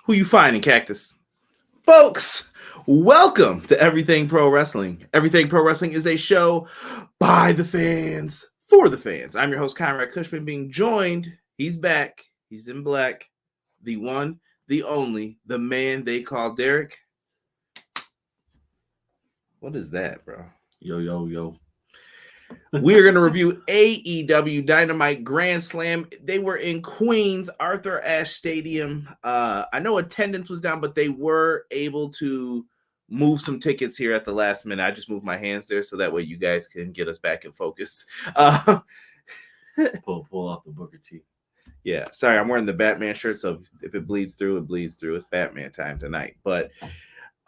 Who you finding, Cactus? Folks, welcome to Everything Pro Wrestling. Everything Pro Wrestling is a show by the fans, for the fans. I'm your host, Conrad Cushman, being joined. He's back. He's in black. The one, the only, the man they call Derek. What is that, bro? Yo, yo, yo. We are going to review AEW Dynamite Grand Slam. They were in Queens, Arthur Ashe Stadium. I know attendance was down, but they were able to move some tickets here at the last minute. I just moved my hands there so that way you guys can get us back in focus. Pull off the Booker T. Yeah, sorry, I'm wearing the Batman shirt, so if it bleeds through, it bleeds through. It's Batman time tonight. But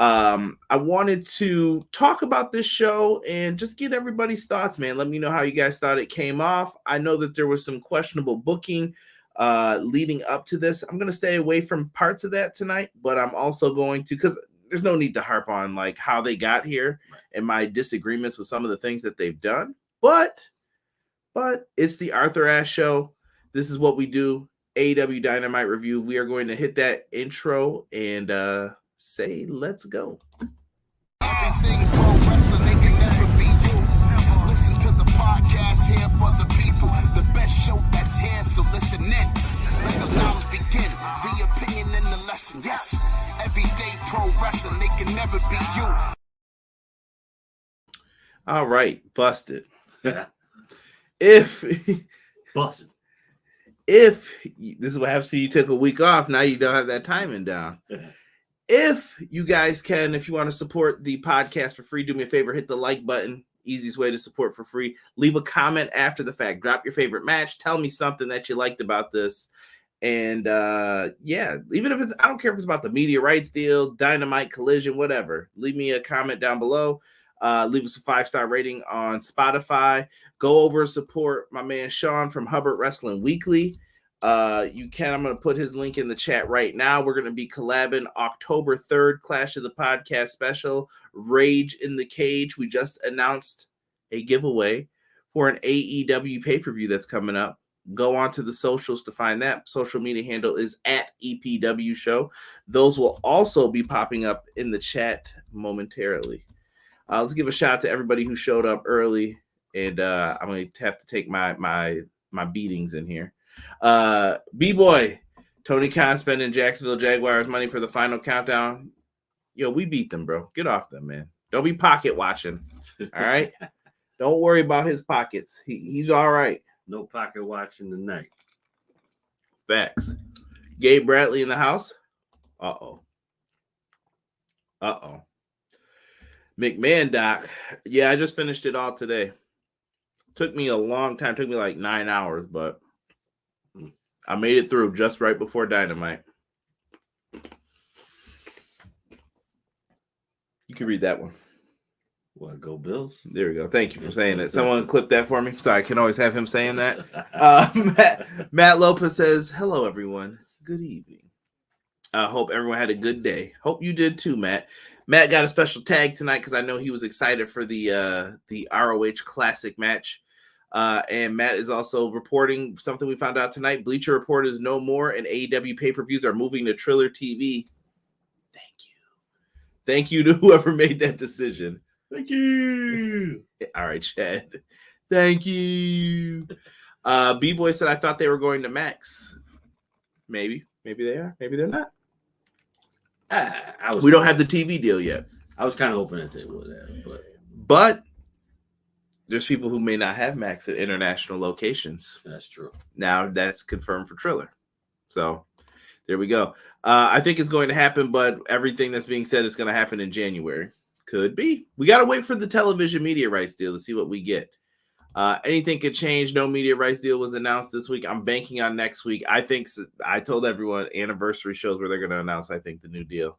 I wanted to talk about this show and just get everybody's thoughts, man. Let me know how you guys thought it came off. I know that there was some questionable booking leading up to this. I'm going to stay away from parts of that tonight, but I'm also going to, because there's no need to harp on like how they got here and my disagreements with some of the things that they've done. But it's the Arthur Ashe show. This is what we do. AEW Dynamite review. We are going to hit that intro and say let's go. Everything pro wrestling, they can never be you. Listen to the podcast here for the people. The best show that's here, so listen in. Let the knowledge begin. The opinion and the lesson. Yes, everyday pro wrestling, they can never be you. All right, busted. If this is what happens to you, took a week off, now you don't have that timing down. If you guys can, if you want to support the podcast for free, do me a favor, hit the like button. Easiest way to support for free. Leave a comment after the fact. Drop your favorite match. Tell me something that you liked about this. And yeah, even if it's, I don't care if it's about the media rights deal, Dynamite, Collision, whatever. Leave me a comment down below. Leave us a 5-star rating on Spotify. Go over and support my man Sean from Hubbard Wrestling Weekly. You can. I'm going to put his link in the chat right now. We're going to be collabing October 3rd, Clash of the Podcast special, Rage in the Cage. We just announced a giveaway for an AEW pay-per-view that's coming up. Go on to the socials to find that. Social media handle is @EPW Show. Those will also be popping up in the chat momentarily. Let's give a shout out to everybody who showed up early, and I'm going to have to take my beatings in here. B-Boy, Tony Khan spending Jacksonville Jaguars money for the final countdown. Yo, we beat them, bro. Get off them, man. Don't be pocket watching. All right? Don't worry about his pockets. He's all right. No pocket watching tonight. Facts. Gabe Bradley in the house. Uh-oh. McMahon doc. Yeah, I just finished it all today. Took me a long time. Took me like 9 hours, but I made it through just right before Dynamite. You can read that one. What, go Bills? There we go. Thank you for saying that. Someone clip that for me. Sorry, I can always have him saying that. Matt Lopez says, hello, everyone. Good evening. I hope everyone had a good day. Hope you did too, Matt. Matt got a special tag tonight because I know he was excited for the ROH Classic match. And Matt is also reporting something we found out tonight. Bleacher Report is no more, and AEW pay-per-views are moving to Triller TV. Thank you. Thank you to whoever made that decision. Thank you. All right, Chad. Thank you. B-Boy said, I thought they were going to Max. Maybe they are. Maybe they're not. We don't have the TV deal yet. I was kind of hoping that they would have, but there's people who may not have Max at international locations. That's true. Now that's confirmed for Triller. So there we go. I think it's going to happen, but everything that's being said is going to happen in January. Could be. We got to wait for the television media rights deal to see what we get. Anything could change. No media rights deal was announced this week. I'm banking on next week. I told everyone anniversary shows where they're going to announce, I think, the new deal.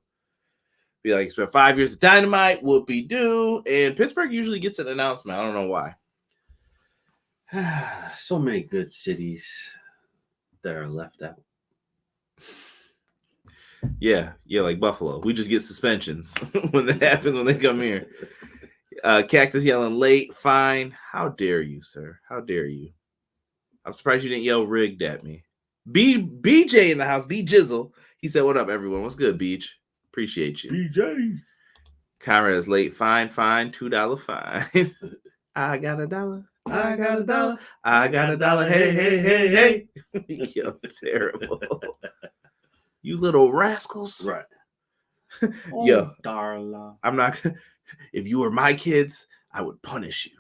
Be like, it's been 5 years of Dynamite, whoopee-doo. And Pittsburgh usually gets an announcement. I don't know why. So many good cities that are left out. Yeah, like Buffalo. We just get suspensions when that happens when they come here. Cactus yelling late, fine. How dare you, sir? How dare you? I'm surprised you didn't yell rigged at me. BJ in the house, B Jizzle. He said, "What up, everyone? What's good, Beach? Appreciate you." BJ. Conrad is late. Fine, $2 fine. I got $1. I got $1. I got $1. Hey. Yo, terrible. You little rascals. Right. Yo, Darla. I'm not. If you were my kids, I would punish you.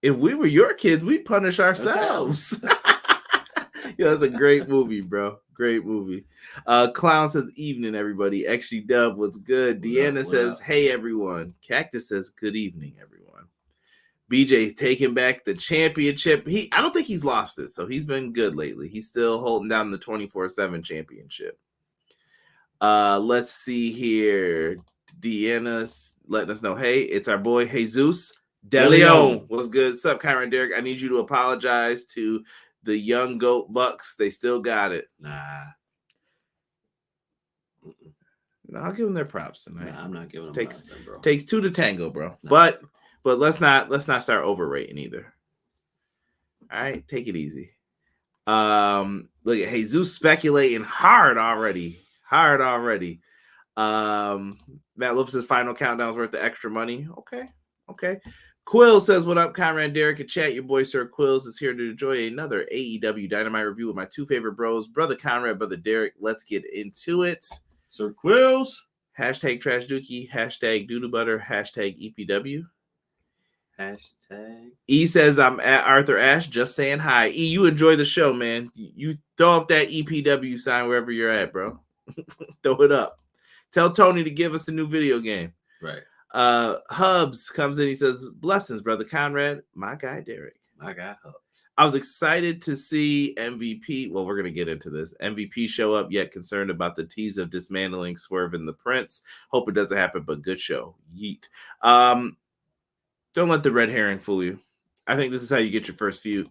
If we were your kids, we'd punish ourselves. Yo, that's a great movie, bro. Great movie. Clown says, evening, everybody. XG Dub, what's good? Deanna says, hey, everyone. Cactus says, good evening, everyone. BJ taking back the championship. I don't think he's lost it, so he's been good lately. He's still holding down the 24/7 championship. Let's see here. Deanna's letting us know, hey, it's our boy Jesus DeLeon. What's good? What's up, Kyron Derek? I need you to apologize to the young goat Bucks. They still got it. Nah. No, I'll give them their props tonight. Nah, I'm not giving them Takes nothing, bro. Takes two to tango, bro. Nah. But let's not start overrating either. All right, take it easy. Look at Jesus speculating hard already. Matt Lopez's final countdown is worth the extra money. Okay. Quill says, what up, Conrad, Derek, and chat? Your boy, Sir Quills, is here to enjoy another AEW Dynamite review with my two favorite bros, Brother Conrad, Brother Derek. Let's get into it. Sir Quills. Hashtag Trash Dookie. Hashtag Doodoo Butter. Hashtag EPW. Hashtag. E says, I'm at Arthur Ashe, just saying hi. E, you enjoy the show, man. You throw up that EPW sign wherever you're at, bro. Throw it up. Tell Tony to give us a new video game. Right. Hubs comes in. He says, blessings, Brother Conrad. My guy, Derek. My guy, Hubs. I was excited to see MVP. Well, we're going to get into this. MVP show up, yet concerned about the tease of dismantling Swerve and the Prince. Hope it doesn't happen, but good show. Yeet. Don't let the red herring fool you. I think this is how you get your first feud.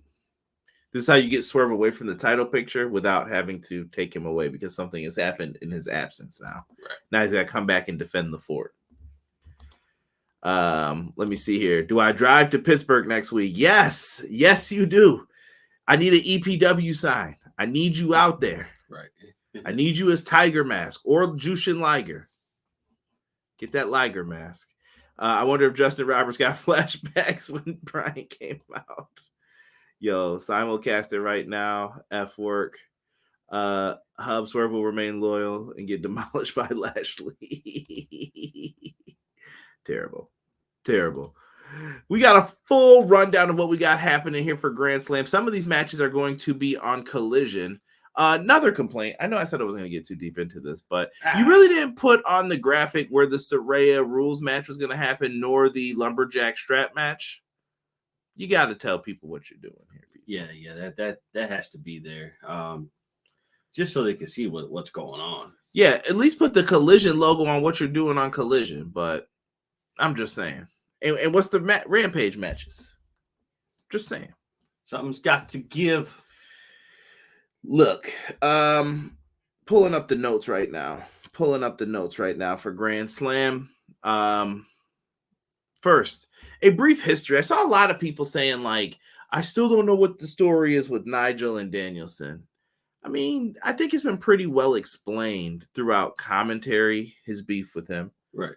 This is how you get Swerve away from the title picture without having to take him away because something has happened in his absence now. Right. Now he's got to come back and defend the fort. Let me see here. Do I drive to Pittsburgh next week? Yes, you do. I need an EPW sign. I need you out there. Right. I need you as Tiger Mask or Jushin Liger. Get that Liger mask. I wonder if Justin Roberts got flashbacks when Bryan came out. Yo, simulcast it right now. F work. Hub Swerve will remain loyal and get demolished by Lashley. Terrible. We got a full rundown of what we got happening here for Grand Slam. Some of these matches are going to be on Collision. Another complaint. I know I said I wasn't going to get too deep into this, but you really didn't put on the graphic where the Saraya rules match was going to happen, nor the Lumberjack strap match. You got to tell people what you're doing here. Yeah, that has to be there. Just so they can see what's going on. Yeah, at least put the Collision logo on what you're doing on Collision, but I'm just saying. And what's the Rampage matches? Just saying. Something's got to give. Look, pulling up the notes right now for Grand Slam. First, a brief history. I saw a lot of people saying, like, I still don't know what the story is with Nigel and Danielson. I mean, I think it's been pretty well explained throughout commentary, his beef with him. Right.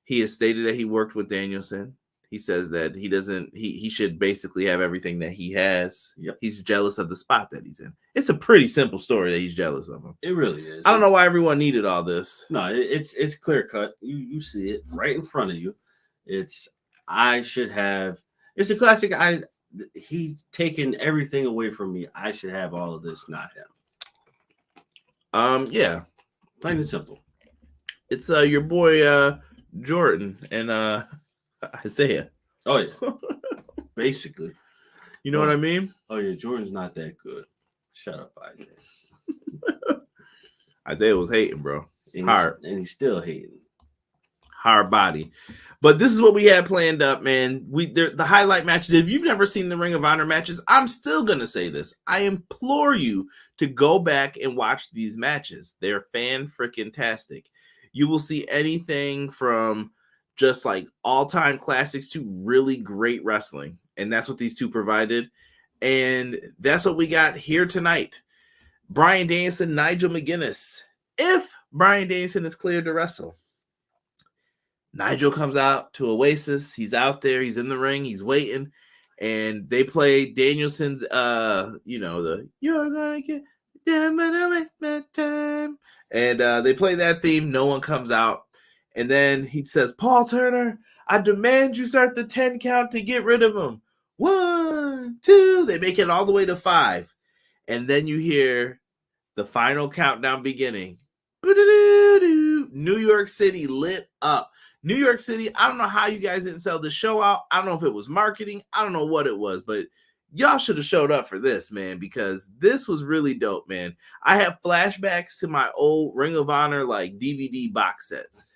He has stated that he worked with Danielson. He says that he should basically have everything that he has. Yep. He's jealous of the spot that he's in. It's a pretty simple story that he's jealous of him. It really is. I don't know why everyone needed all this. No, it's clear cut. You see it right in front of you. I should have. It's a classic. He's taken everything away from me. I should have all of this, not him. Yeah. Plain and simple. It's your boy Jordan and Isaiah. Oh yeah. Basically. You know what I mean? Oh yeah, Jordan's not that good. Shut up, Isaiah. Isaiah was hating, bro. And he's still hating. Hard body. But this is what we had planned up, man. The highlight matches. If you've never seen the Ring of Honor matches, I'm still gonna say this. I implore you to go back and watch these matches. They're fan-freaking-tastic. You will see anything from just like all-time classics to really great wrestling. And that's what these two provided. And that's what we got here tonight. Bryan Danielson, Nigel McGuinness if Bryan Danielson is cleared to wrestle, Nigel comes out to Oasis. He's out there. He's in the ring. He's waiting. And they play Danielson's, the "You're Gonna Get That Time." And they play that theme. No one comes out. And then he says, "Paul Turner, I demand you start the 10 count to get rid of him. 1, 2. They make it all the way to 5. And then you hear the final countdown beginning. New York City lit up. New York City, I don't know how you guys didn't sell the show out. I don't know if it was marketing. I don't know what it was, but y'all should have showed up for this, man, because this was really dope, man. I have flashbacks to my old Ring of Honor like DVD box sets.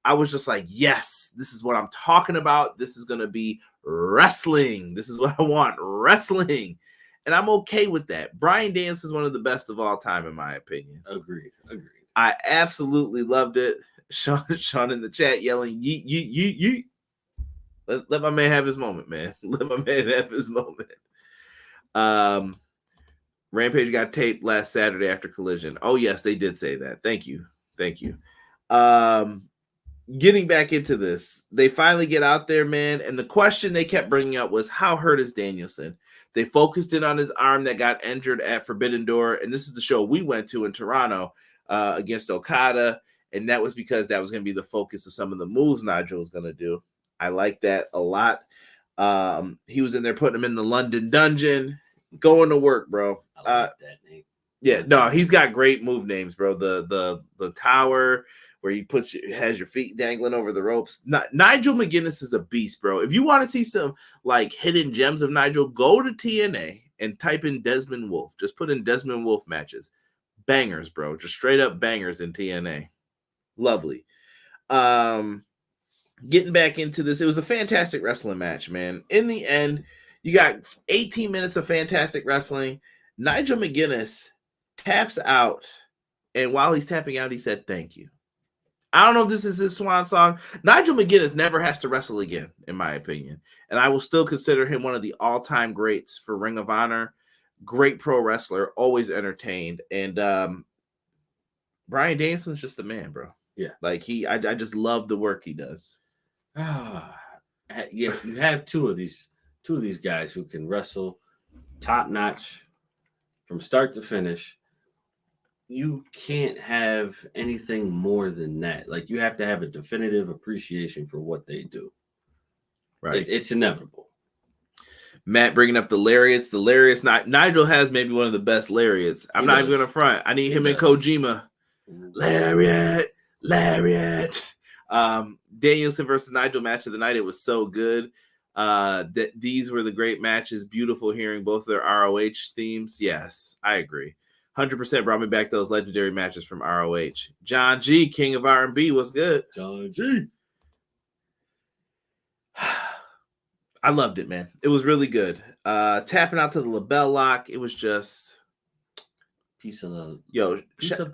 I was just like, yes, this is what I'm talking about. This is going to be wrestling. This is what I want, wrestling. And I'm okay with that. Bryan Danielson is one of the best of all time, in my opinion. Agreed. I absolutely loved it. Sean in the chat yelling, yeet. Let my man have his moment, man. Let my man have his moment. Rampage got taped last Saturday after Collision. Oh, yes, they did say that. Thank you. Getting back into this, they finally get out there, man. And the question they kept bringing up was, how hurt is Danielson? They focused in on his arm that got injured at Forbidden Door. And this is the show we went to in Toronto against Okada. And that was because that was going to be the focus of some of the moves Nigel was going to do. I like that a lot. He was in there putting him in the London dungeon, going to work, bro. I like that name. Yeah, no, he's got great move names, bro. The tower where he has your feet dangling over the ropes. Nigel McGuinness is a beast, bro. If you want to see some like hidden gems of Nigel, go to TNA and type in Desmond Wolf. Just put in Desmond Wolf matches. Bangers, bro. Just straight up bangers in TNA. Lovely. Getting back into this, it was a fantastic wrestling match, man. In the end, you got 18 minutes of fantastic wrestling. Nigel McGuinness taps out, and while he's tapping out, he said, "Thank you." I don't know if this is his swan song. Nigel McGuinness never has to wrestle again, in my opinion. And I will still consider him one of the all-time greats for Ring of Honor. Great pro wrestler, always entertained. And Bryan Danielson's just the man, bro. Yeah. Like I just love the work he does. Yeah, you have two of these guys who can wrestle top notch from start to finish. You can't have anything more than that. Like, you have to have a definitive appreciation for what they do. Right. It's inevitable. Matt bringing up the lariats. The lariats, Nigel has maybe one of the best lariats. I'm not even going to front. I need him and Kojima. Lariat. Danielson versus Nigel match of the night. It was so good. These were the great matches. Beautiful hearing both their ROH themes. Yes, I agree. 100% brought me back to those legendary matches from ROH. John G, King of R&B, was good. John G. I loved it, man. It was really good. Tapping out to the LaBelle lock. It was just piece of the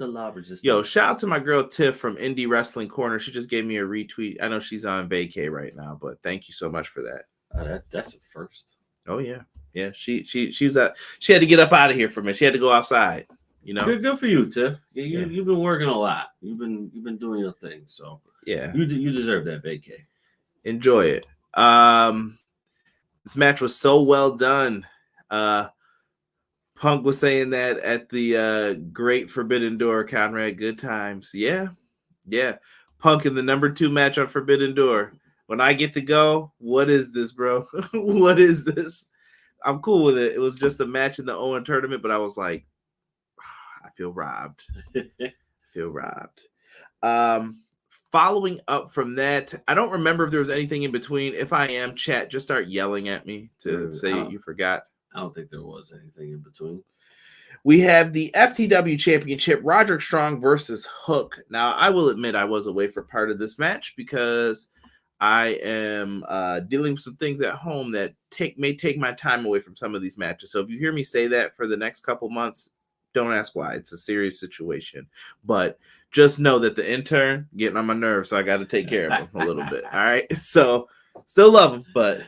law resistance. Yo, shout out to my girl Tiff from Indie Wrestling Corner. She just gave me a retweet. I know she's on vacay right now, but thank you so much for that. That's a first. Oh yeah. Yeah, she had to get up out of here for me. She had to go outside, you know. Good for you, Tiff. You've been working a lot. You've been doing your thing. So yeah, you deserve that vacay. Enjoy it. This match was so well done. Punk was saying that at the Great Forbidden Door, Conrad. Good times. Yeah. Punk in the number 2 match on Forbidden Door. When I get to go, what is this, bro? What is this? I'm cool with it. It was just a match in the Owen tournament, but I was like, I feel robbed. Following up from that, I don't remember if there was anything in between. If I am, chat, just start yelling at me to say you forgot. I don't think there was anything in between. We have the FTW Championship, Roderick Strong versus Hook. Now, I will admit I was away for part of this match because I am dealing with some things at home that may take my time away from some of these matches. So if you hear me say that for the next couple months, don't ask why. It's a serious situation. But just know that the intern getting on my nerves, so I got to take care of him a little bit. All right? So still love him, but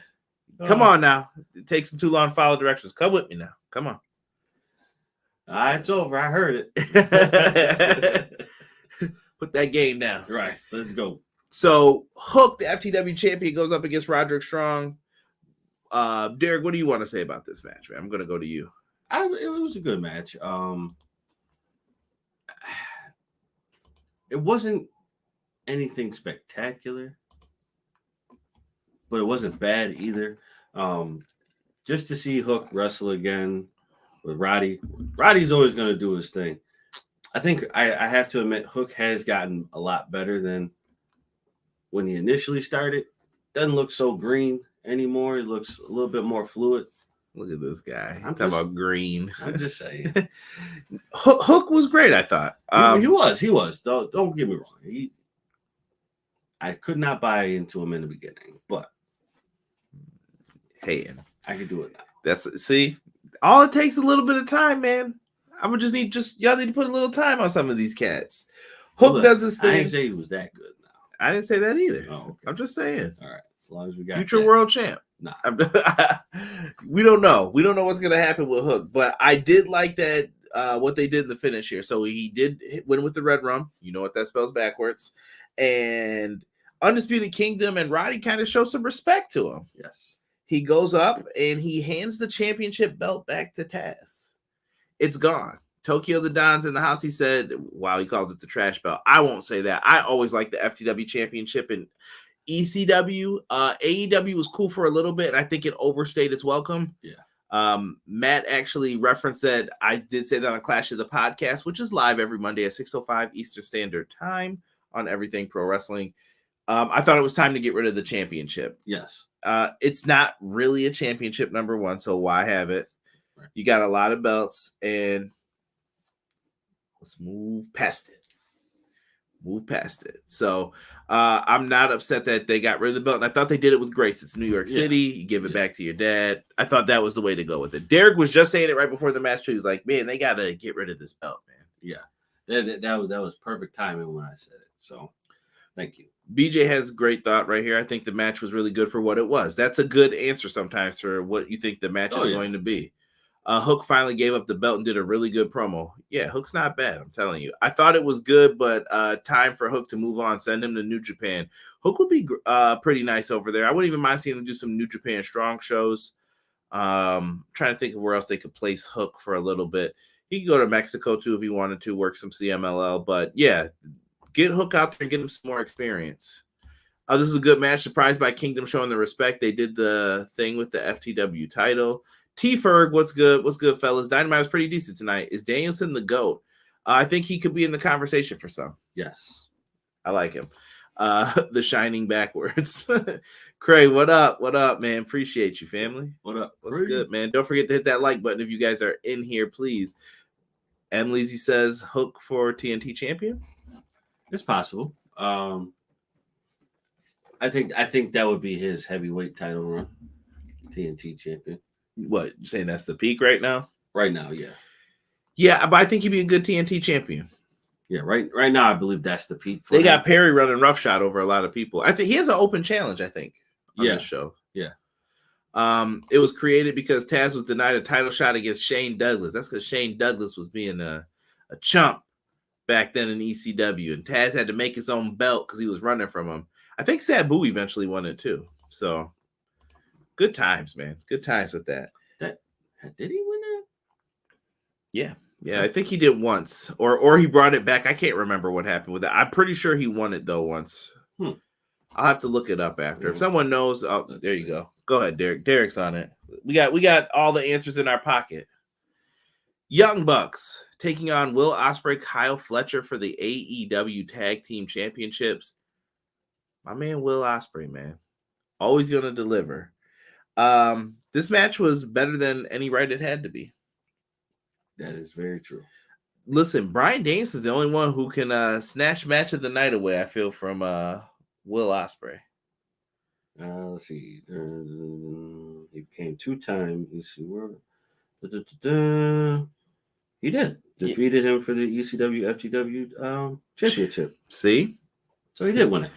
come on now. It takes him too long to follow directions. Come with me now. Come on. It's over. I heard it. Put that game down. Right. Let's go. So Hook, the FTW champion, goes up against Roderick Strong. Derek, what do you want to say about this match, man? I'm going to go to you. It was a good match. It wasn't anything spectacular, but it wasn't bad either. Just to see Hook wrestle again with Roddy. Roddy's always going to do his thing. I think I have to admit Hook has gotten a lot better than when he initially started. Doesn't look so green anymore. It looks a little bit more fluid. Look at this guy. I'm talking about green. I'm just saying. Hook was great, I thought. He was. Don't get me wrong. I could not buy into him in the beginning, but hey, I could do it now. See, all it takes a little bit of time, man. I'm gonna y'all need to put a little time on some of these cats. Hook does his thing. I didn't say he was that good now. I didn't say that either. Oh, okay. I'm just saying. All right. As long as we got future world champ. Nah. We don't know. We don't know what's gonna happen with Hook, but I did like that what they did in the finish here. So he did win with the red rum. You know what that spells backwards. And Undisputed Kingdom and Roddy kind of show some respect to him. Yes. He goes up and he hands the championship belt back to Taz. It's gone. Tokyo the Don's in the house. He said, wow, he called it the trash belt. I won't say that. I always liked the FTW championship and ECW. AEW was cool for a little bit. And I think it overstayed its welcome. Yeah. Matt actually referenced that. I did say that on Clash of the Podcast, which is live every Monday at 6:05 Eastern Standard Time on Everything Pro Wrestling. I thought it was time to get rid of the championship. Yes. It's not really a championship, number one, so why have it? Right. You got a lot of belts, and let's move past it. So I'm not upset that they got rid of the belt, and I thought they did it with grace. It's New York City. You give it back to your dad. I thought that was the way to go with it. Derek was just saying it right before the match, too. He was like, man, they got to get rid of this belt, man. Yeah. That was perfect timing when I said it. So thank you. BJ has a great thought right here. I think the match was really good for what it was. That's a good answer sometimes for what you think the match is going to be. Hook finally gave up the belt and did a really good promo. Yeah, Hook's not bad, I'm telling you. I thought it was good, but time for Hook to move on. Send him to New Japan. Hook would be pretty nice over there. I wouldn't even mind seeing him do some New Japan Strong shows. Trying to think of where else they could place Hook for a little bit. He could go to Mexico, too, if he wanted to, work some CMLL. But, yeah, get Hook out there and get him some more experience. This is a good match. Surprised by Kingdom showing the respect. They did the thing with the FTW title. T-Ferg, what's good? What's good, fellas? Dynamite was pretty decent tonight. Is Danielson the GOAT? I think he could be in the conversation for some. Yes. I like him. The shining backwards. Craig, what up? What up, man? Appreciate you, family. What up? What's good, man? Don't forget to hit that like button if you guys are in here, please. M. Leezy says Hook for TNT champion. It's possible. I think that would be his heavyweight title run. TNT champion. What, you saying that's the peak right now? Right now, yeah. Yeah, but I think he'd be a good TNT champion. Yeah, right now I believe that's the peak. They got Perry running roughshod over a lot of people. I think he has an open challenge, I think, on this show. Yeah. It was created because Taz was denied a title shot against Shane Douglas. That's because Shane Douglas was being a chump back then in ECW, and Taz had to make his own belt because he was running from him. I think Sabu eventually won it too. So good times, man. Good times with that. Did he win it? Yeah, I think he did once, or he brought it back. I can't remember what happened with that. I'm pretty sure he won it though once. I'll have to look it up after. If someone knows, there you go. Go ahead, Derek. Derek's on it. We got all the answers in our pocket. Young Bucks taking on Will Ospreay, Kyle Fletcher for the AEW Tag Team Championships. My man Will Ospreay, man, always gonna deliver. This match was better than any right it had to be. That is very true. Listen, Bryan Danielson is the only one who can snatch match of the night away, I feel, from Will Ospreay. Let's see. He became two-time ECW. He did. Defeated him for the ECW FTW championship. See? So he did win it.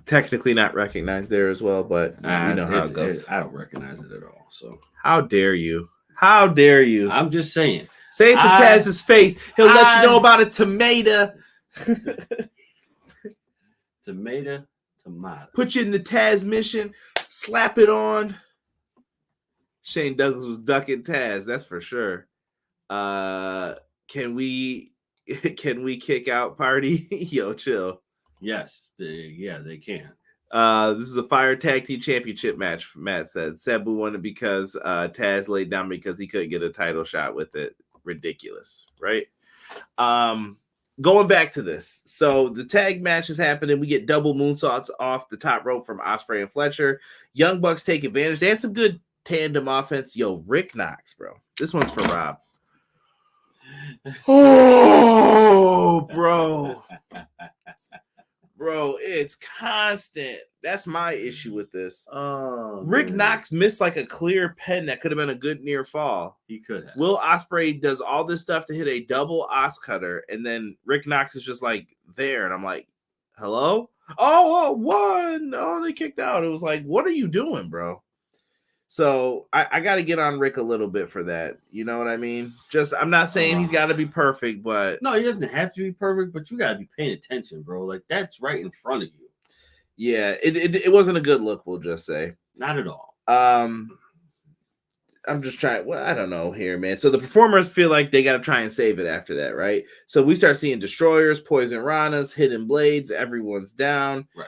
Technically not recognized there as well, but you know how it goes. I don't recognize it at all. So how dare you? How dare you? I'm just saying. Say it to Taz's face. He'll let you know about a tomato. Tomato. Put you in the Taz mission, slap it on. Shane Douglas was ducking Taz, that's for sure. Can we kick out Party? Yo, chill. Yes, they can. This is a Fire Tag Team Championship match, Matt said. Sabu won it because Taz laid down because he couldn't get a title shot with it. Ridiculous, right? Going back to this. So the tag match is happening. We get double moonsaults off the top rope from Ospreay and Fletcher. Young Bucks take advantage. They had some good tandem offense. Yo, Rick Knox, bro. This one's for Rob. Oh, bro. Bro, it's constant. That's my issue with this. Oh, Rick man. Knox missed like a clear pen that could have been a good near fall. He could have. Will Ospreay does all this stuff to hit a double Os cutter, and then Rick Knox is just like there, and I'm like, hello? Oh, one. Oh, they kicked out. It was like, what are you doing, bro? So I got to get on Rick a little bit for that. You know what I mean? Just I'm not saying he's got to be perfect, but no, he doesn't have to be perfect. But you got to be paying attention, bro. Like that's right in front of you. Yeah, it wasn't a good look. We'll just say not at all. I'm just trying. Well, I don't know here, man. So the performers feel like they got to try and save it after that, right? So we start seeing destroyers, poison ranas, hidden blades. Everyone's down. Right.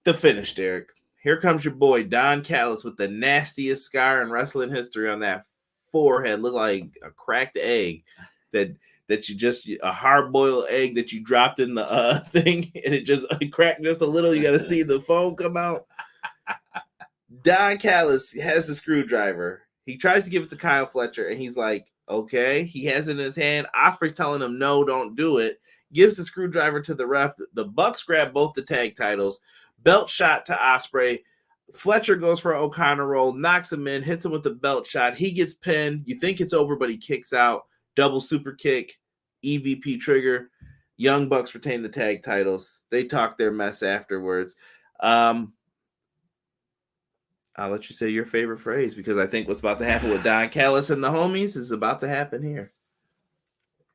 The finish, Derek. Here comes your boy Don Callis with the nastiest scar in wrestling history on that forehead. Look like a cracked egg that you just a hard-boiled egg that you dropped in the thing and it just cracked just a little. You got to see the foam come out. Don Callis has the screwdriver. He tries to give it to Kyle Fletcher and he's like, okay. He has it in his hand. Ospreay's telling him, no, don't do it. Gives the screwdriver to the ref. The Bucks grab both the tag titles. Belt shot to Ospreay. Fletcher goes for an O'Connor roll, knocks him in, hits him with the belt shot. He gets pinned. You think it's over, but he kicks out. Double super kick, EVP trigger. Young Bucks retain the tag titles. They talk their mess afterwards. I'll let you say your favorite phrase because I think what's about to happen with Don Callis and the homies is about to happen here.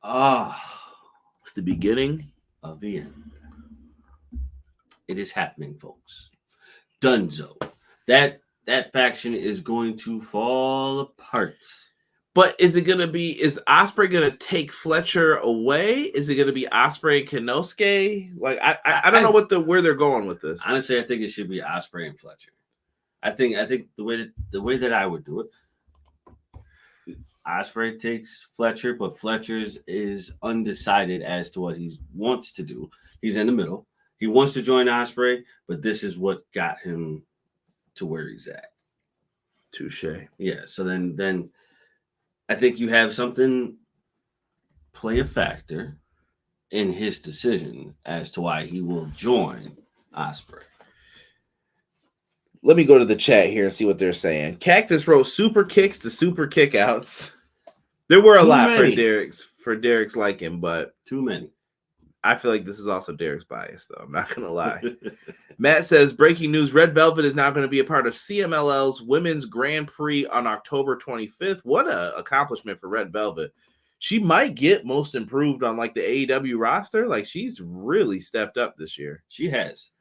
It's the beginning of the end. It is happening, folks. Dunzo. That faction is going to fall apart. But is Ospreay gonna take Fletcher away? Is it gonna be Ospreay and Kenosuke? Like I don't know where they're going with this. Honestly, I think it should be Ospreay and Fletcher. I think the way that I would do it, Ospreay takes Fletcher, but Fletcher's is undecided as to what he wants to do. He's in the middle. He wants to join Ospreay, but this is what got him to where he's at. Touche. Yeah. So then I think you have something play a factor in his decision as to why he will join Ospreay. Let me go to the chat here and see what they're saying. Cactus wrote super kicks to super kickouts. There were a lot for Derek's liking, but too many. I feel like this is also Derek's bias, though. I'm not going to lie. Matt says, breaking news, Red Velvet is now going to be a part of CMLL's Women's Grand Prix on October 25th. What an accomplishment for Red Velvet. She might get most improved on like the AEW roster. Like she's really stepped up this year. She has.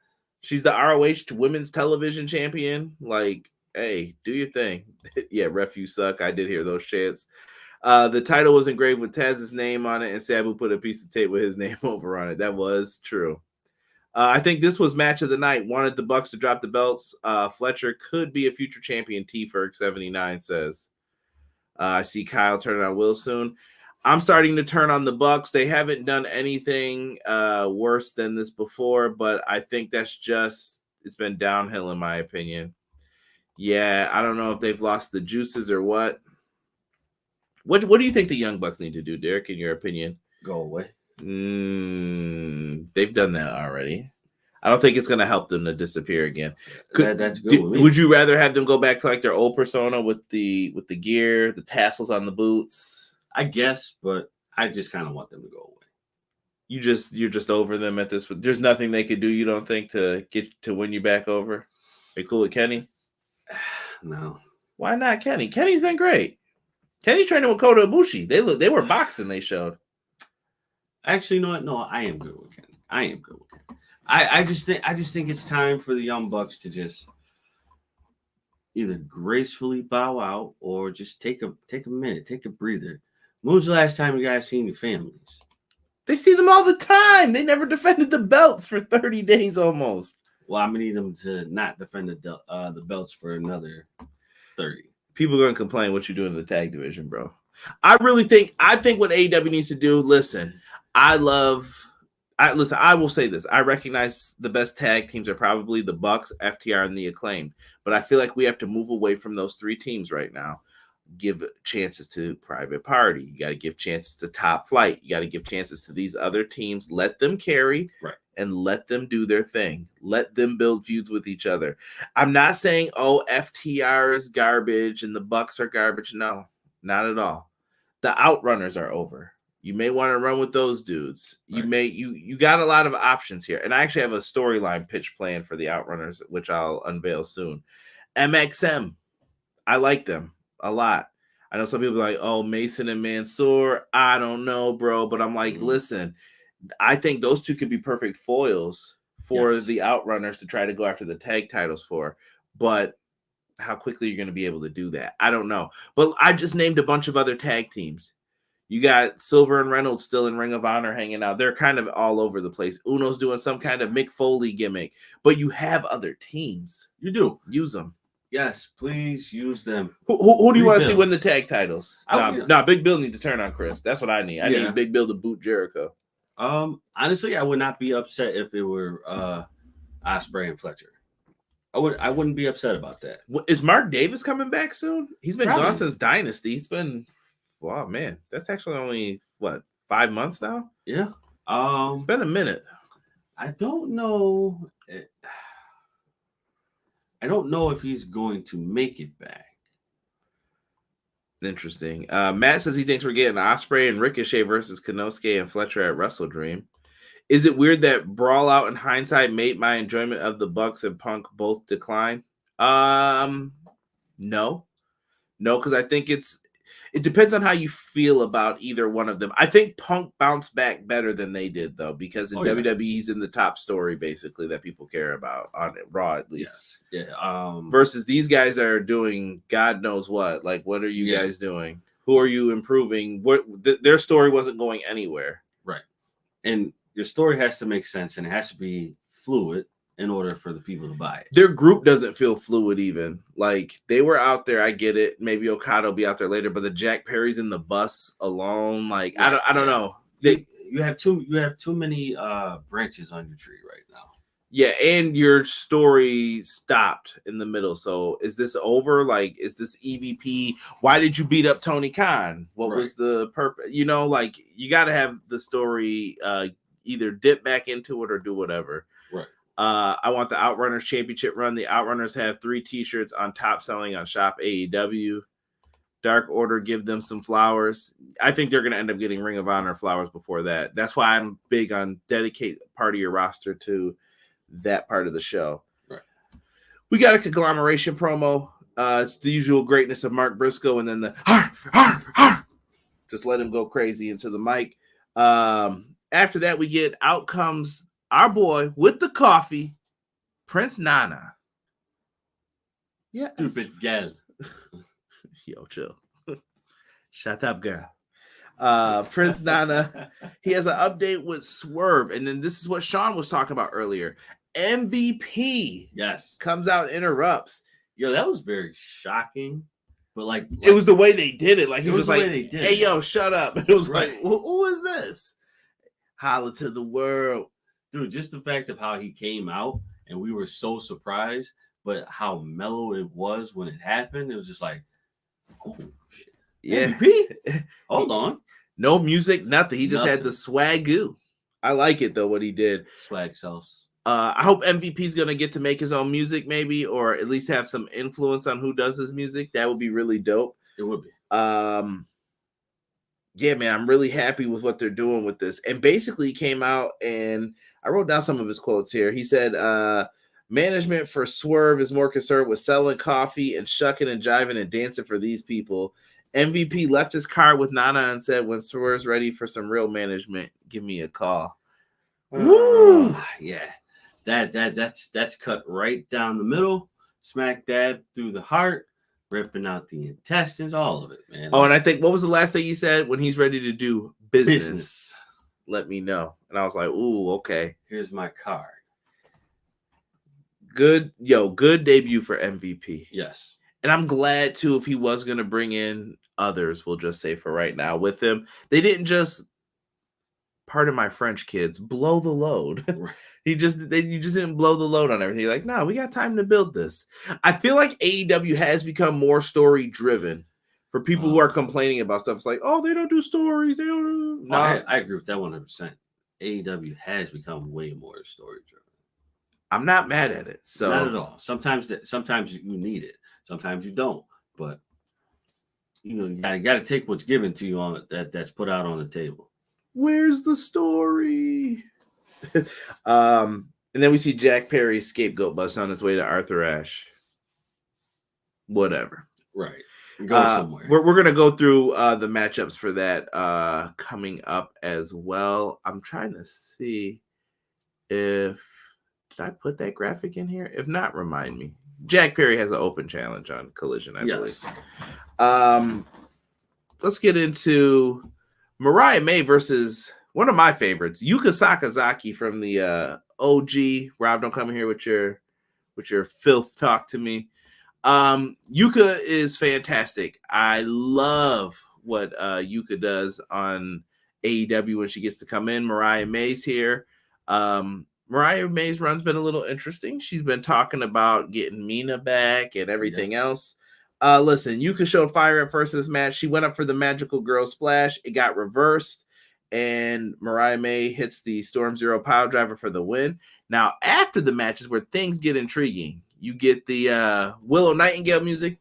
She's the ROH Women's Television Champion. Like, hey, do your thing. Yeah, ref, you suck. I did hear those chants. The title was engraved with Taz's name on it, and Sabu put a piece of tape with his name over on it. That was true. I think this was match of the night. Wanted the Bucks to drop the belts. Fletcher could be a future champion, T-Ferg79 says. I see Kyle turning on Will soon. I'm starting to turn on the Bucks. They haven't done anything worse than this before, but I think that's just it's been downhill in my opinion. Yeah, I don't know if they've lost the juices or what. What do you think the Young Bucks need to do, Derek, in your opinion? Go away. They've done that already. I don't think it's going to help them to disappear again. That's good. Would you rather have them go back to like their old persona with the gear, the tassels on the boots? I guess, but I just kind of want them to go away. You're just over them at this. There's nothing they could do. You don't think to win you back over? Are you cool with Kenny? No. Why not Kenny? Kenny's been great. Kenny training with Kota Ibushi. They were boxing. They showed. Actually, you know what? No, I am good with Kenny. I just think it's time for the Young Bucks to just either gracefully bow out or just take a minute, take a breather. When was the last time you guys seen your families? They see them all the time. They never defended the belts for 30 days almost. Well, I'm gonna need them to not defend the belts for another 30. People are gonna complain what you're doing in the tag division, bro. I think what AEW needs to do. Listen, I will say this. I recognize the best tag teams are probably the Bucks, FTR, and the Acclaimed. But I feel like we have to move away from those three teams right now. Give chances to Private Party. You got to give chances to Top Flight. You got to give chances to these other teams. Let them carry and let them do their thing. Let them build feuds with each other. I'm not saying, FTR is garbage and the Bucks are garbage. No, not at all. The Outrunners are over. You may want to run with those dudes. You got a lot of options here. And I actually have a storyline pitch plan for the Outrunners, which I'll unveil soon. MXM. I like them a lot. I know some people are like, oh, Mason and Mansoor. I don't know, bro. But I'm like, listen, I think those two could be perfect foils for the Outrunners to try to go after the tag titles for. But how quickly you're going to be able to do that, I don't know. But I just named a bunch of other tag teams. You got Silver and Reynolds still in Ring of Honor hanging out. They're kind of all over the place. Uno's doing some kind of Mick Foley gimmick. But you have other teams. You do. Use them. Yes, please use them. Who do you want to see win the tag titles? No, Big Bill needs to turn on Chris. That's what I need. I need Big Bill to boot Jericho. Honestly, I would not be upset if it were Ospreay and Fletcher. I wouldn't be upset about that. Is Mark Davis coming back soon? He's been gone since Dynasty. He's been, wow, man, that's actually only 5 months now. Yeah, it's been a minute. I don't know. I don't know if he's going to make it back. Interesting. Matt says he thinks we're getting Ospreay and Ricochet versus Konosuke and Fletcher at Wrestle Dream. Is it weird that Brawl Out in hindsight made my enjoyment of the Bucks and Punk both decline? No, because I think it depends on how you feel about either one of them. I think Punk bounced back better than they did, though, because in WWE he's in the top story basically that people care about on Raw at least. Yes. Yeah. Versus these guys are doing God knows what. Like, what are you guys doing? Who are you improving? Their story wasn't going anywhere. Right. And your story has to make sense and it has to be fluid in order for the people to buy it. Their group doesn't feel fluid even. Like, they were out there, I get it. Maybe Okada will be out there later, but the Jack Perry's in the bus alone. Like, yeah, I don't know. You have too many branches on your tree right now. Yeah, and your story stopped in the middle. So is this over? Like, is this EVP? Why did you beat up Tony Khan? What was the purpose? You know, like, you got to have the story either dip back into it or do whatever. Right. I want the Outrunners championship run. The Outrunners have 3 t-shirts on top selling on Shop AEW. Dark Order, give them some flowers. I think they're going to end up getting Ring of Honor flowers before that. That's why I'm big on dedicate part of your roster to that part of the show. Right. We got a conglomeration promo. It's the usual greatness of Mark Briscoe, and then the har, har, har. Just let him go crazy into the mic. After that, we get out comes our boy with the coffee, Prince Nana. Yeah, stupid gal. Yo, chill. Shut up, girl. Prince Nana. He has an update with Swerve, and then this is what Sean was talking about earlier. MVP, comes out and interrupts. Yo, that was very shocking. But like it was the way they did it. Like he was like, "Hey, yo, shut up!" It was like, "Who is this?" Holla to the world. Dude, just the fact of how he came out and we were so surprised, but how mellow it was when it happened, it was just like, oh shit. Yeah. MVP? Hold on. No music, nothing. He just had the swagoo. I like it though, what he did. Swag sells. I hope MVP's gonna get to make his own music, maybe, or at least have some influence on who does his music. That would be really dope. It would be. Yeah, man, I'm really happy with what they're doing with this. And basically, he came out and I wrote down some of his quotes here. He said, management for Swerve is more concerned with selling coffee and shucking and jiving and dancing for these people. MVP left his car with Nana and said, when Swerve's ready for some real management, give me a call. Woo! Yeah. That's cut right down the middle, smack dab through the heart, ripping out the intestines, all of it, man. Oh, and I think what was the last thing you said? When he's ready to do business, let me know. And I was like, ooh, okay. Here's my card. Good debut for MVP. Yes. And I'm glad too if he was gonna bring in others, we'll just say for right now with him. They didn't just, pardon my French, kids, blow the load. You just didn't blow the load on everything. You're like, no, we got time to build this. I feel like AEW has become more story driven for people who are complaining about stuff. It's like, oh, they don't do stories. They don't do. No, I agree with that 100%. AEW has become way more story driven. I'm not mad at it. So not at all. Sometimes you need it. Sometimes you don't. But you got to take what's given to you on it that's put out on the table. Where's the story? And then we see Jack Perry's scapegoat bus on his way to Arthur Ashe. Whatever. Right. Go somewhere. We're gonna go through the matchups for that coming up as well. I'm trying to see if did I put that graphic in here? If not, remind me. Jack Perry has an open challenge on Collision, I believe. Let's get into Mariah May versus one of my favorites, Yuka Sakazaki from the OG. Rob, don't come in here with your filth talk to me. Yuka is fantastic. I love what Yuka does on AEW when she gets to come in. Mariah May's here. Mariah May's run's been a little interesting. She's been talking about getting Mina back and everything else. Listen, Yuka showed fire at first of this match. She went up for the Magical Girl Splash. It got reversed, and Mariah May hits the Storm Zero Pile Driver for the win. Now, after the match is where things get intriguing. You get the Willow Nightingale music.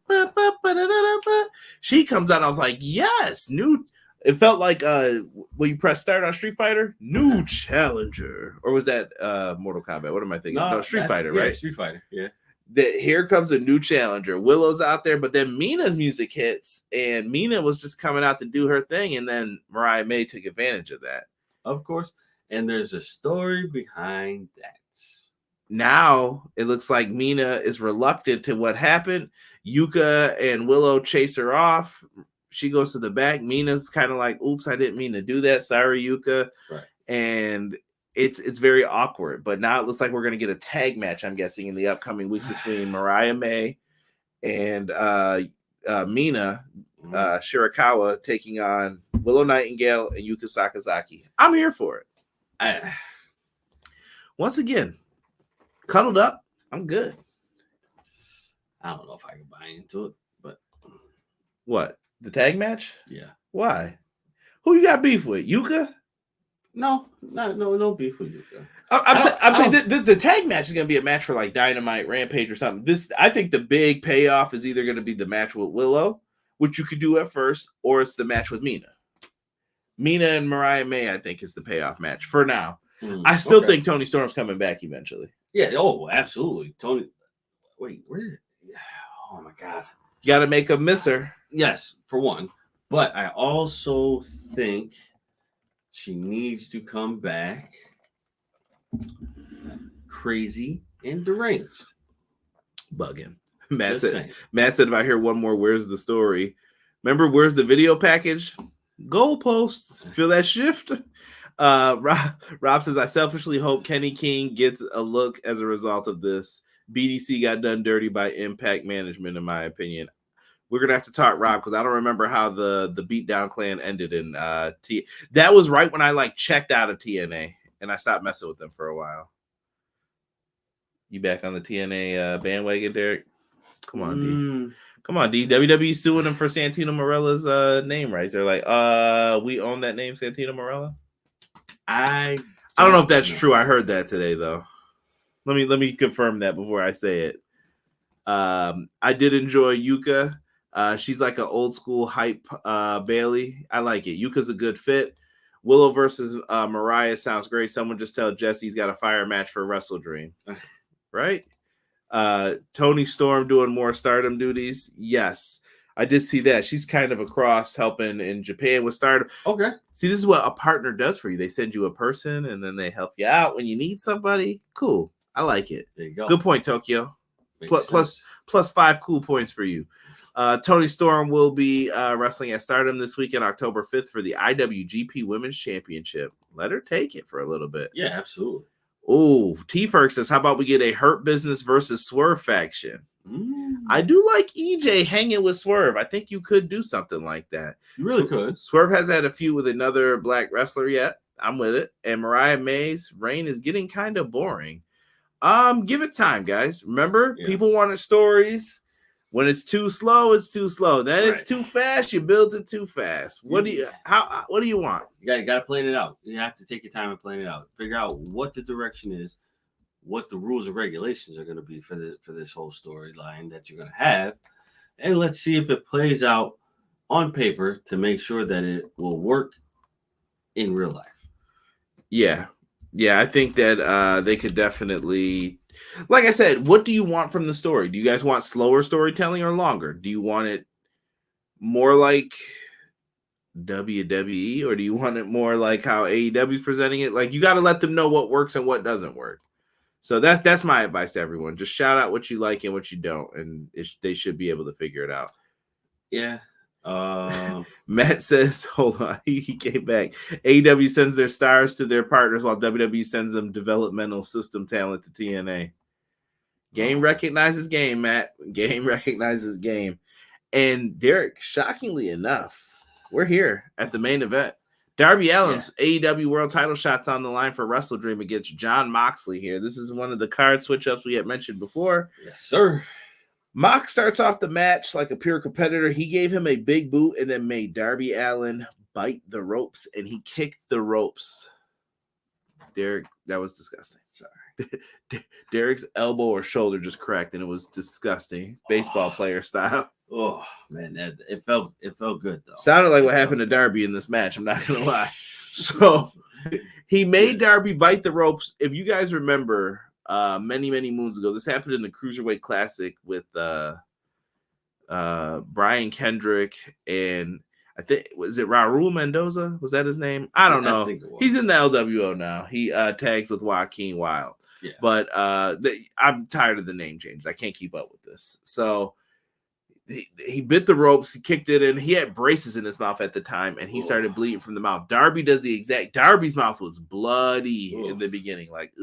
She comes out. I was like, yes, new. It felt like when you press start on Street Fighter, new challenger. Or was that Mortal Kombat? What am I thinking? No, Street Fighter, right? Street Fighter, yeah. Here comes a new challenger. Willow's out there, but then Mina's music hits, and Mina was just coming out to do her thing, and then Mariah May took advantage of that. Of course. And there's a story behind that. Now it looks like Mina is reluctant to what happened. Yuka and Willow chase her off. She goes to the back. Mina's kind of like, oops, I didn't mean to do that. Sorry, Yuka. Right. And it's very awkward. But now it looks like we're going to get a tag match, I'm guessing, in the upcoming weeks between Mariah May and Mina Shirakawa taking on Willow Nightingale and Yuka Sakazaki. I'm here for it. Once again, cuddled up, I'm good. I don't know if I can buy into it, but what? The tag match? Yeah. Why? Who you got beef with? Yuka? No beef with Yuka. I'm saying the tag match is going to be a match for like Dynamite, Rampage, or something. I think the big payoff is either going to be the match with Willow, which you could do at first, or it's the match with Mina. Mina and Mariah May, I think, is the payoff match for now. I still think Toni Storm's coming back eventually. Yeah. Oh, absolutely. Tony. Wait, where? Oh my God. You got to make a misser. Yes, for one. But I also think she needs to come back crazy and deranged. Bugging. Matt said, if I hear one more, where's the story? Remember, where's the video package? Goalposts. Feel that shift? Rob says, I selfishly hope Kenny King gets a look as a result of this. BDC got done dirty by Impact Management, in my opinion. We're gonna have to talk, Rob, because I don't remember how the Beatdown Clan ended in That was right when I checked out of TNA and I stopped messing with them for a while. You back on the TNA bandwagon, Derek? Come on, D. Come on, D. WWE suing them for Santino Marella's name rights. They're like, we own that name, Santino Marella. I don't know if that's true. I heard that today, though. Let me confirm that before I say it. I did enjoy Yuka. She's like an old school hype Bailey. I like it. Yuka's a good fit. Willow versus Mariah sounds great. Someone just tell Jesse he's got a fire match for Wrestle Dream. Right? Toni Storm doing more Stardom duties. Yes. I did see that. She's kind of across helping in Japan with Stardom. Okay. See, this is what a partner does for you. They send you a person and then they help you out when you need somebody. Cool. I like it. There you go. Good point, Tokyo. Makes Plus 5 cool points for you. Toni Storm will be wrestling at Stardom this weekend, October 5th, for the IWGP Women's Championship. Let her take it for a little bit. Yeah, absolutely. Oh, T-Ferg says, how about we get a Hurt Business versus Swerve faction? I do like EJ hanging with Swerve. I think you could do something like that. You really could. Swerve has had a feud with another black wrestler yet. I'm with it. And Mariah May's reign is getting kind of boring. Give it time, guys. Remember, people wanted stories. When it's too slow, it's too slow. Then it's too fast. You build it too fast. What do you want? You got to plan it out. You have to take your time and plan it out. Figure out what the direction is, what the rules and regulations are going to be for this whole storyline that you're going to have, and let's see if it plays out on paper to make sure that it will work in real life. Yeah, I think that they could definitely. Like I said, what do you want from the story? Do you guys want slower storytelling or longer? Do you want it more like WWE, or do you want it more like how AEW is presenting it? Like, you got to let them know what works and what doesn't work. So that's my advice to everyone. Just shout out what you like and what you don't, and they should be able to figure it out. Yeah. Matt says, hold on, he came back. AEW sends their stars to their partners while WWE sends them developmental system talent to TNA. Game recognizes game, Matt. Game recognizes game. And Derek, shockingly enough, we're here at the main event. Darby Allin's AEW World Title shots on the line for Wrestle Dream against Jon Moxley here. This is one of the card switch-ups we had mentioned before. Yes, sir. Mox starts off the match like a pure competitor. He gave him a big boot and then made Darby Allin bite the ropes, and he kicked the ropes. Derek, that was disgusting. Sorry. Derek's elbow or shoulder just cracked, and it was disgusting. Baseball player style. Oh, man, it felt good, though. Sounded like what happened to Darby in this match, I'm not going to lie. So he made Darby bite the ropes. If you guys remember, many moons ago, this happened in the Cruiserweight Classic with Brian Kendrick and I think, was it Raul Mendoza? Was that his name? I don't know. He's in the LWO now. He tags with Joaquin Wilde. Yeah. But I'm tired of the name change. I can't keep up with this. So he bit the ropes. He kicked it in. He had braces in his mouth at the time, and he started bleeding from the mouth. Darby does the exact. Darby's mouth was bloody in the beginning, like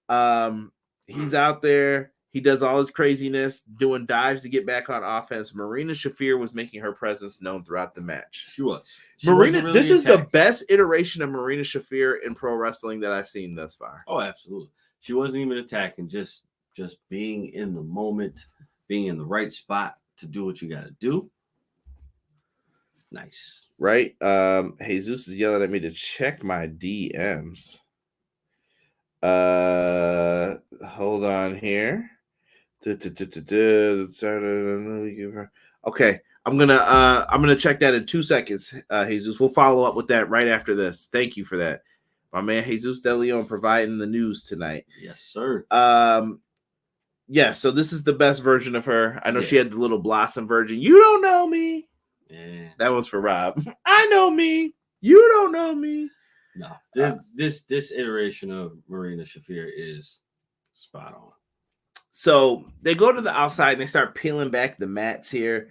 ugh. He's out there. He does all his craziness, doing dives to get back on offense. Marina Shafir was making her presence known throughout the match. She was. This is the best iteration of Marina Shafir in pro wrestling that I've seen thus far. Oh, absolutely. She wasn't even attacking, just being in the moment, being in the right spot to do what you got to do. Nice. Right? Jesus is yelling at me to check my DMs. Hold on here. Okay, I'm gonna check that in 2 seconds, Jesus. We'll follow up with that right after this. Thank you for that, my man Jesus De Leon, providing the news tonight. Yes, sir. Yeah. So this is the best version of her. I know she had the little Blossom version. You don't know me. Yeah, that was for Rob. I know me. You don't know me. No, this iteration of Marina Shafir is spot on. So they go to the outside and they start peeling back the mats here.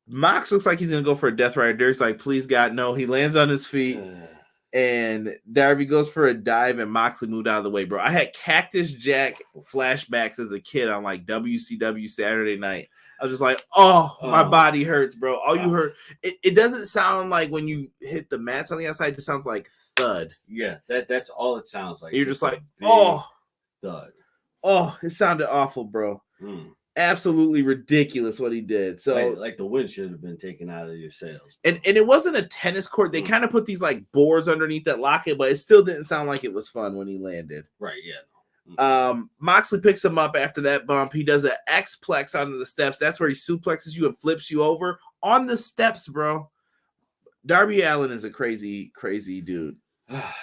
Mox looks like he's going to go for a Death Rider. Derek's like, please, God, no. He lands on his feet and Darby goes for a dive and Moxley moved out of the way, bro. I had Cactus Jack flashbacks as a kid on like WCW Saturday night. I was just like, my body hurts, bro. All you heard, it doesn't sound like when you hit the mats on the outside, it just sounds like thud. Yeah, that's all it sounds like. You're just like, thud. Oh, it sounded awful, bro. Absolutely ridiculous what he did. So like the wind should have been taken out of your sails. And it wasn't a tennis court. They kind of put these like boards underneath that locket, but it still didn't sound like it was fun when he landed. Right, yeah. Moxley picks him up after that bump. He does an X-plex onto the steps. That's where he suplexes you and flips you over on the steps, bro. Darby Allin is a crazy, crazy dude.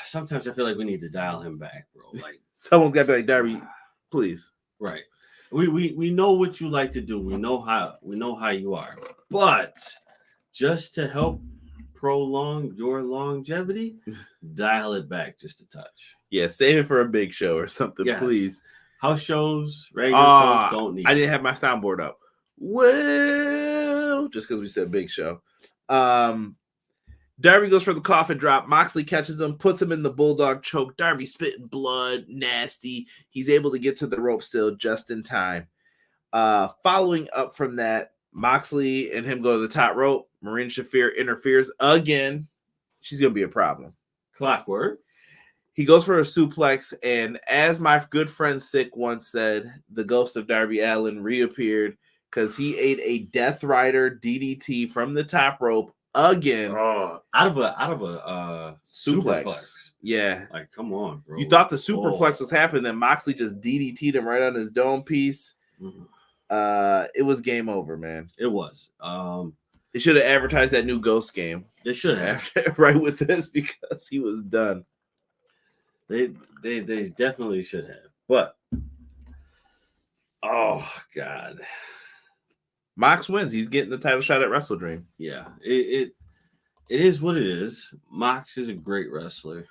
Sometimes I feel like we need to dial him back, bro. Like someone's got to be like, Darby, please. Right. We know what you like to do. We know how you are. But just to help prolong your longevity, dial it back just a touch. Yeah, save it for a big show or something, Yes. please. House shows, regular shows don't need I didn't have my soundboard up. Well, just because we said big show. Darby goes for the coffin drop. Moxley catches him, puts him in the bulldog choke. Darby spitting blood, nasty. He's able to get to the rope still just in time. Following up from that, Moxley and him go to the top rope. Marina Shafir interferes again. She's going to be a problem. Clockwork. He goes for a suplex, and as my good friend Sick once said, the ghost of Darby Allin reappeared because he ate a Death Rider DDT from the top rope again. Oh, out of a superplex. Yeah. Like, come on, bro. You thought the superplex was happening, then Moxley just DDT'd him right on his dome piece. Mm-hmm. It was game over, man. It was. They should have advertised that new Ghost game. They should have. Right with this because he was done. They definitely should have. But oh god. Mox wins. He's getting the title shot at Wrestle Dream. Yeah. It is what it is. Mox is a great wrestler.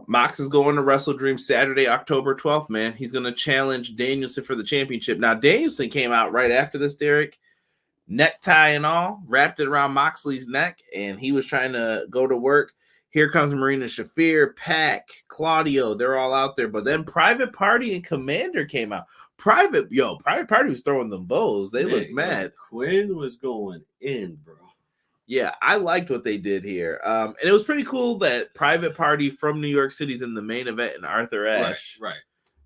Mox is going to Wrestle Dream Saturday, October 12th, man. He's going to challenge Danielson for the championship. Now, Danielson came out right after this, Derek. Necktie and all, wrapped it around Moxley's neck, and he was trying to go to work. Here comes Marina Shafir, Pac, Claudio. They're all out there. But then Private Party and Commander came out. Private Party was throwing them bows. They looked mad. Quinn was going in, bro. Yeah, I liked what they did here. And it was pretty cool that Private Party from New York City's in the main event and Arthur Ashe. Right.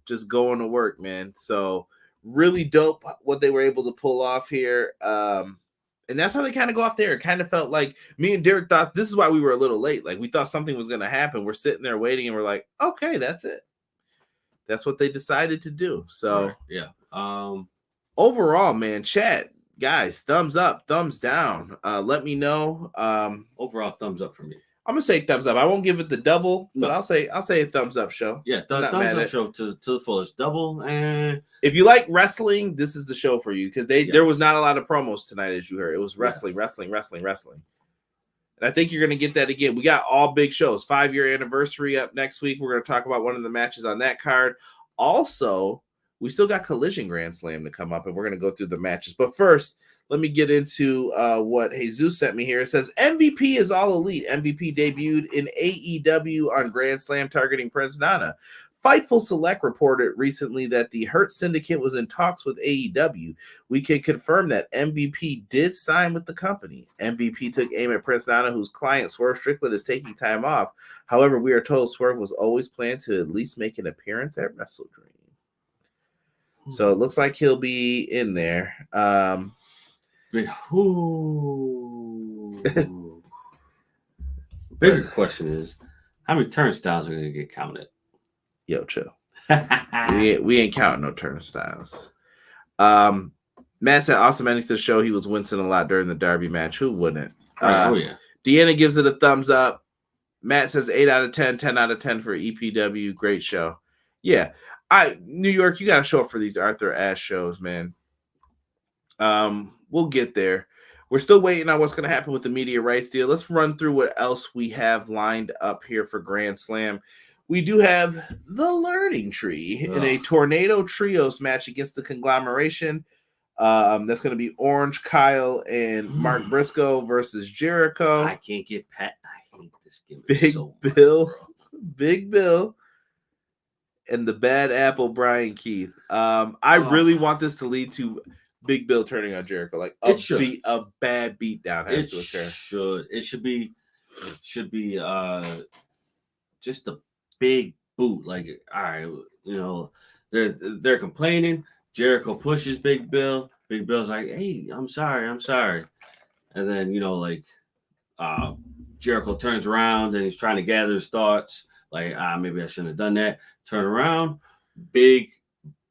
Just going to work, man. So really dope what they were able to pull off here. And that's how they kind of go off there. It kind of felt like me and Derek thought this is why we were a little late. Like we thought something was going to happen. We're sitting there waiting and we're like, okay, that's it. That's what they decided to do. So yeah. Overall, man, chat, guys, thumbs up, thumbs down. Let me know. Overall, thumbs up for me. I'm gonna say thumbs up. I won't give it the double, but I'll say a thumbs up show. Yeah, thumbs up show to the fullest. Double. If you like wrestling, this is the show for you because there was not a lot of promos tonight, as you heard. It was wrestling. And I think you're gonna get that again. We got all big shows. 5-year anniversary up next week. We're gonna talk about one of the matches on that card. Also, we still got Collision Grand Slam to come up, and we're gonna go through the matches. But first, let me get into what Jesus sent me here. It says MVP is All Elite. MVP debuted in AEW on Grand Slam targeting Prince Nana. Fightful Select reported recently that the Hurt Syndicate was in talks with AEW. We can confirm that MVP did sign with the company. MVP took aim at Prince Nana, whose client Swerve Strickland is taking time off. However, we are told Swerve was always planned to at least make an appearance at Wrestle Dream. So it looks like he'll be in there. Bigger question is, how many turnstiles are going to get counted? Yo, chill. we ain't counting no turnstiles. Matt said awesome ending to the show. He was wincing a lot during the Darby match. Who wouldn't? Yeah. Deanna gives it a thumbs up. Matt says 8 out of 10, 10 out of 10 for EPW. Great show. Yeah. New York, you got to show up for these Arthur Ashe shows, man. We'll get there. We're still waiting on what's going to happen with the media rights deal. Let's run through what else we have lined up here for Grand Slam. We do have the Learning Tree in a Tornado Trios match against the Conglomeration. That's going to be Orange, Kyle, and Mark Briscoe versus Jericho. I can't get Pat. I hate this gimmick. Big Bill, and the Bad Apple Brian Keith. I really want this to lead to Big Bill turning on Jericho. Like a bad beatdown has to occur. It should be just a big boot. Like, all right, they're complaining. Jericho pushes Big Bill. Big Bill's like, hey, I'm sorry. And then, Jericho turns around and he's trying to gather his thoughts. Like, maybe I shouldn't have done that. Turn around. Big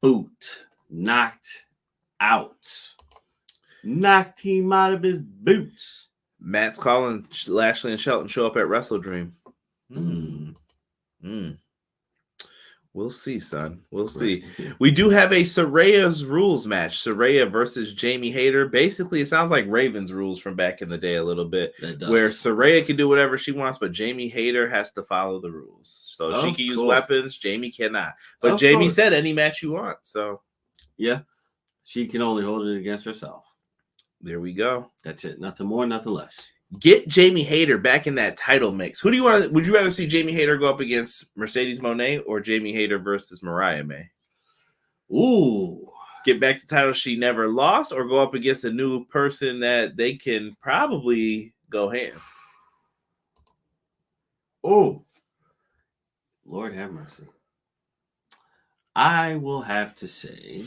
boot. Knocked him out of his boots. Matt's calling Lashley and Shelton show up at Wrestle Dream. We'll see, son. We'll see. We do have a Saraya's rules match. Saraya versus Jamie Hayter. Basically, it sounds like Raven's rules from back in the day a little bit, where Saraya can do whatever she wants, but Jamie Hayter has to follow the rules. So she can use weapons. Jamie cannot. But Jamie said any match you want. So yeah, she can only hold it against herself. There we go. That's it. Nothing more, nothing less. Get Jamie Hayter back in that title mix. Who do you want? Would you rather see Jamie Hayter go up against Mercedes Moné or Jamie Hayter versus Mariah May? Ooh. Get back the title she never lost, or go up against a new person that they can probably go ham? Oh, Lord have mercy. I will have to say,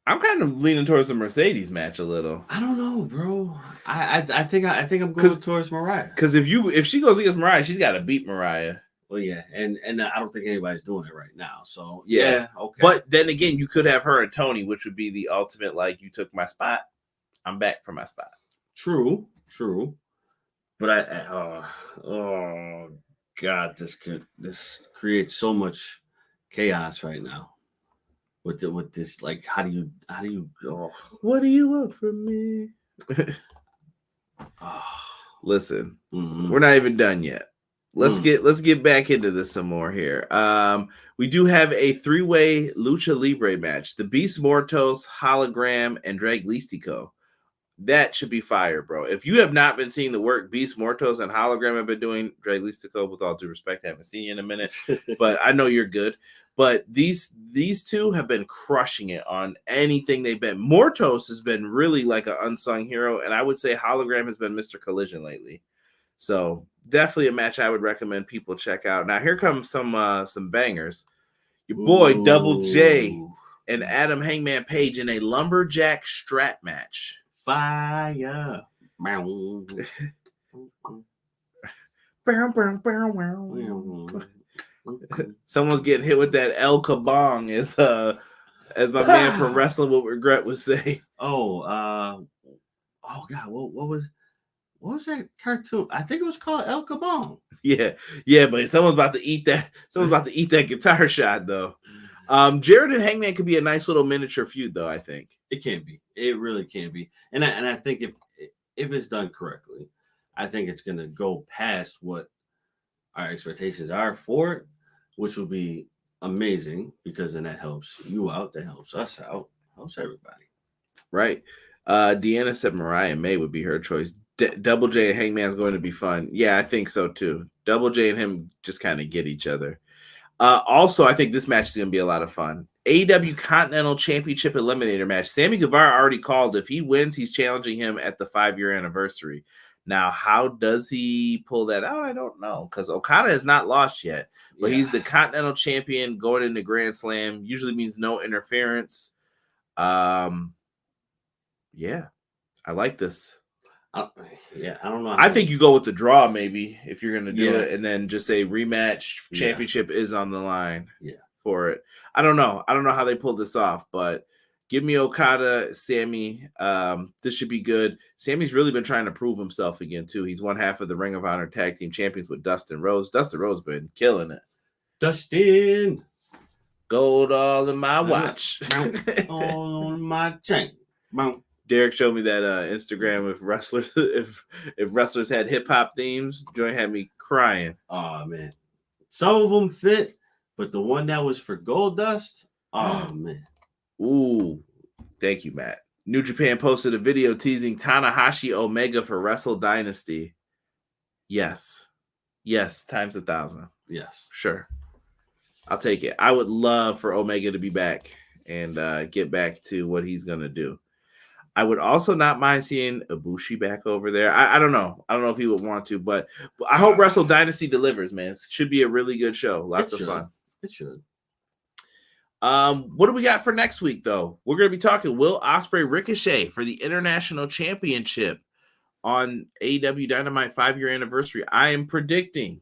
I'm kind of leaning towards the Mercedes match a little. I don't know, bro. I think I'm going towards Mariah. Because if she goes against Mariah, she's got to beat Mariah. Well, yeah, and I don't think anybody's doing it right now. So yeah, okay. But then again, you could have her and Tony, which would be the ultimate. Like, you took my spot, I'm back for my spot. True. But oh God, this creates so much chaos right now. With this, like, how do you what do you want from me? Listen, we're not even done yet. Let's get back into this some more here. We do have a 3-way Lucha Libre match. The Beast Mortos, Hologram, and Drag Listico. That should be fire, bro. If you have not been seeing the work Beast Mortos and Hologram have been doing, Drag Listico, with all due respect, I haven't seen you in a minute, but I know you're good. But these two have been crushing it on anything they've been. Mortos has been really like an unsung hero, and I would say Hologram has been Mr. Collision lately. So definitely a match I would recommend people check out. Now here comes some bangers. Your boy Double J and Adam Hangman Page in a lumberjack strap match. Fire. Someone's getting hit with that El Kabong, as my man from Wrestling with Regret would say. Oh God, what was that cartoon? I think it was called El Kabong. Yeah, but someone's about to eat that. Someone's about to eat that guitar shot, though. Jared and Hangman could be a nice little miniature feud, though. I think it can be. It really can be. And I think if it's done correctly, I think it's gonna go past what our expectations are for it, which will be amazing, because then that helps you out, that helps us out, helps everybody. Right. Deanna said Mariah May would be her choice. Double J and Hangman's going to be fun. Yeah, I think so too. Double J and him just kind of get each other. Also, I think this match is going to be a lot of fun. AEW Continental Championship Eliminator match. Sammy Guevara already called. If he wins, he's challenging him at the 5-year anniversary. Now, how does he pull that out? I don't know, because Okada has not lost yet. But he's the Continental Champion going into Grand Slam. Usually means no interference. Yeah, I like this. I don't know. I think you go with the draw, maybe, if you're going to do it, and then just say rematch championship is on the line for it. I don't know. I don't know how they pulled this off, but give me Okada, Sammy. This should be good. Sammy's really been trying to prove himself again, too. He's one half of the Ring of Honor Tag Team Champions with Dustin Rhodes. Dustin Rhodes been killing it. Dustin. Gold all in my watch. All on my chain. Derek showed me that Instagram if wrestlers had hip hop themes. Joy had me crying. Oh man, some of them fit, but the one that was for Goldust, oh man. Ooh, thank you, Matt. New Japan posted a video teasing Tanahashi Omega for Wrestle Dynasty. Yes, times 1,000. Yes, sure, I'll take it. I would love for Omega to be back and get back to what he's gonna do. I would also not mind seeing Ibushi back over there. I don't know. I don't know if he would want to, but I hope Wrestle Dynasty delivers, man. It should be a really good show. Lots of fun. It should. What do we got for next week, though? We're going to be talking Will Ospreay Ricochet for the International Championship on AEW Dynamite 5-year anniversary. I am predicting,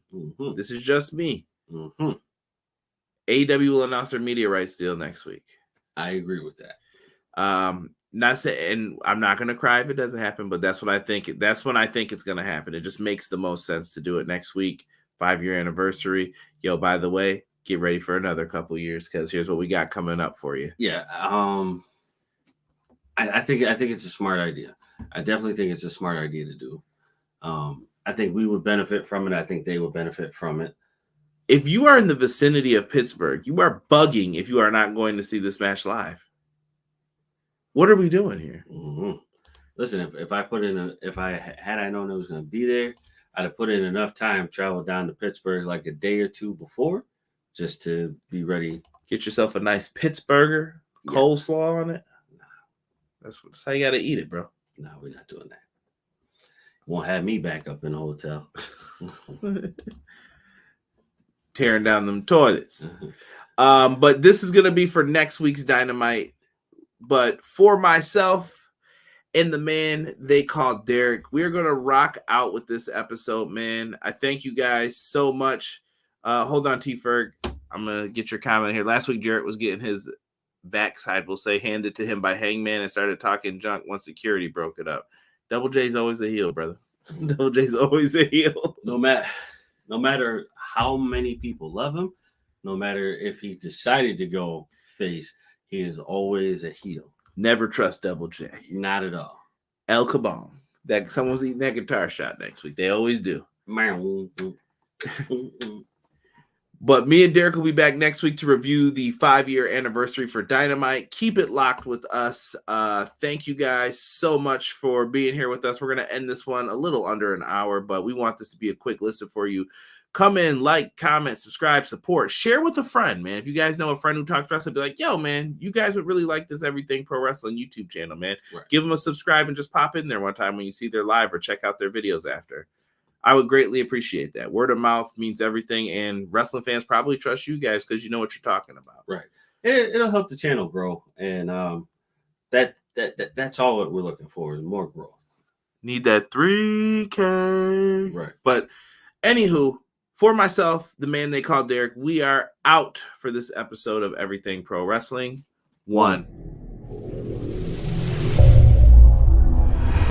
this is just me, AEW will announce their media rights deal next week. I agree with that. Not saying, and I'm not going to cry if it doesn't happen, but that's what I think. That's when I think it's going to happen. It just makes the most sense to do it next week. 5-year anniversary. Yo, by the way, get ready for another couple years because here's what we got coming up for you. Yeah. I think it's a smart idea. I definitely think it's a smart idea to do. I think we would benefit from it. I think they would benefit from it. If you are in the vicinity of Pittsburgh, you are bugging if you are not going to see this match live. What are we doing here? Mm-hmm. Listen, if I had I known it was going to be there, I'd have put in enough time, travel down to Pittsburgh like a day or two before, just to be ready. Get yourself a nice Pittsburgher, coleslaw on it. That's how you got to eat it, bro. No, we're not doing that. Won't have me back up in the hotel. Tearing down them toilets. But this is going to be for next week's Dynamite. But for myself and the man they call Derek, we're going to rock out with this episode, man. I thank you guys so much. Hold on, T-Ferg. I'm going to get your comment here. Last week, Jarrett was getting his backside, we'll say, handed to him by Hangman and started talking junk once security broke it up. Double J's always a heel, brother. Double J's always a heel. No matter how many people love him, no matter if he decided to go face, he is always a heel. Never trust Double J. Not at all. El Kabong. That someone's eating that guitar shot next week. They always do. But me and Derek will be back next week to review the 5-year anniversary for Dynamite. Keep it locked with us. Thank you guys so much for being here with us. We're going to end this one a little under an hour, but we want this to be a quick listen for you. Come in, like, comment, subscribe, support, share with a friend, man. If you guys know a friend who talks wrestling, be like, yo, man, you guys would really like this Everything Pro Wrestling YouTube channel, man. Right. Give them a subscribe and just pop in there one time when you see their live or check out their videos after. I would greatly appreciate that. Word of mouth means everything, and wrestling fans probably trust you guys because you know what you're talking about. Right. It'll help the channel grow, and that's all what we're looking for is more growth. Need that 3K. Right. But anywho, for myself, the man they call Derek, we are out for this episode of Everything Pro Wrestling. 1.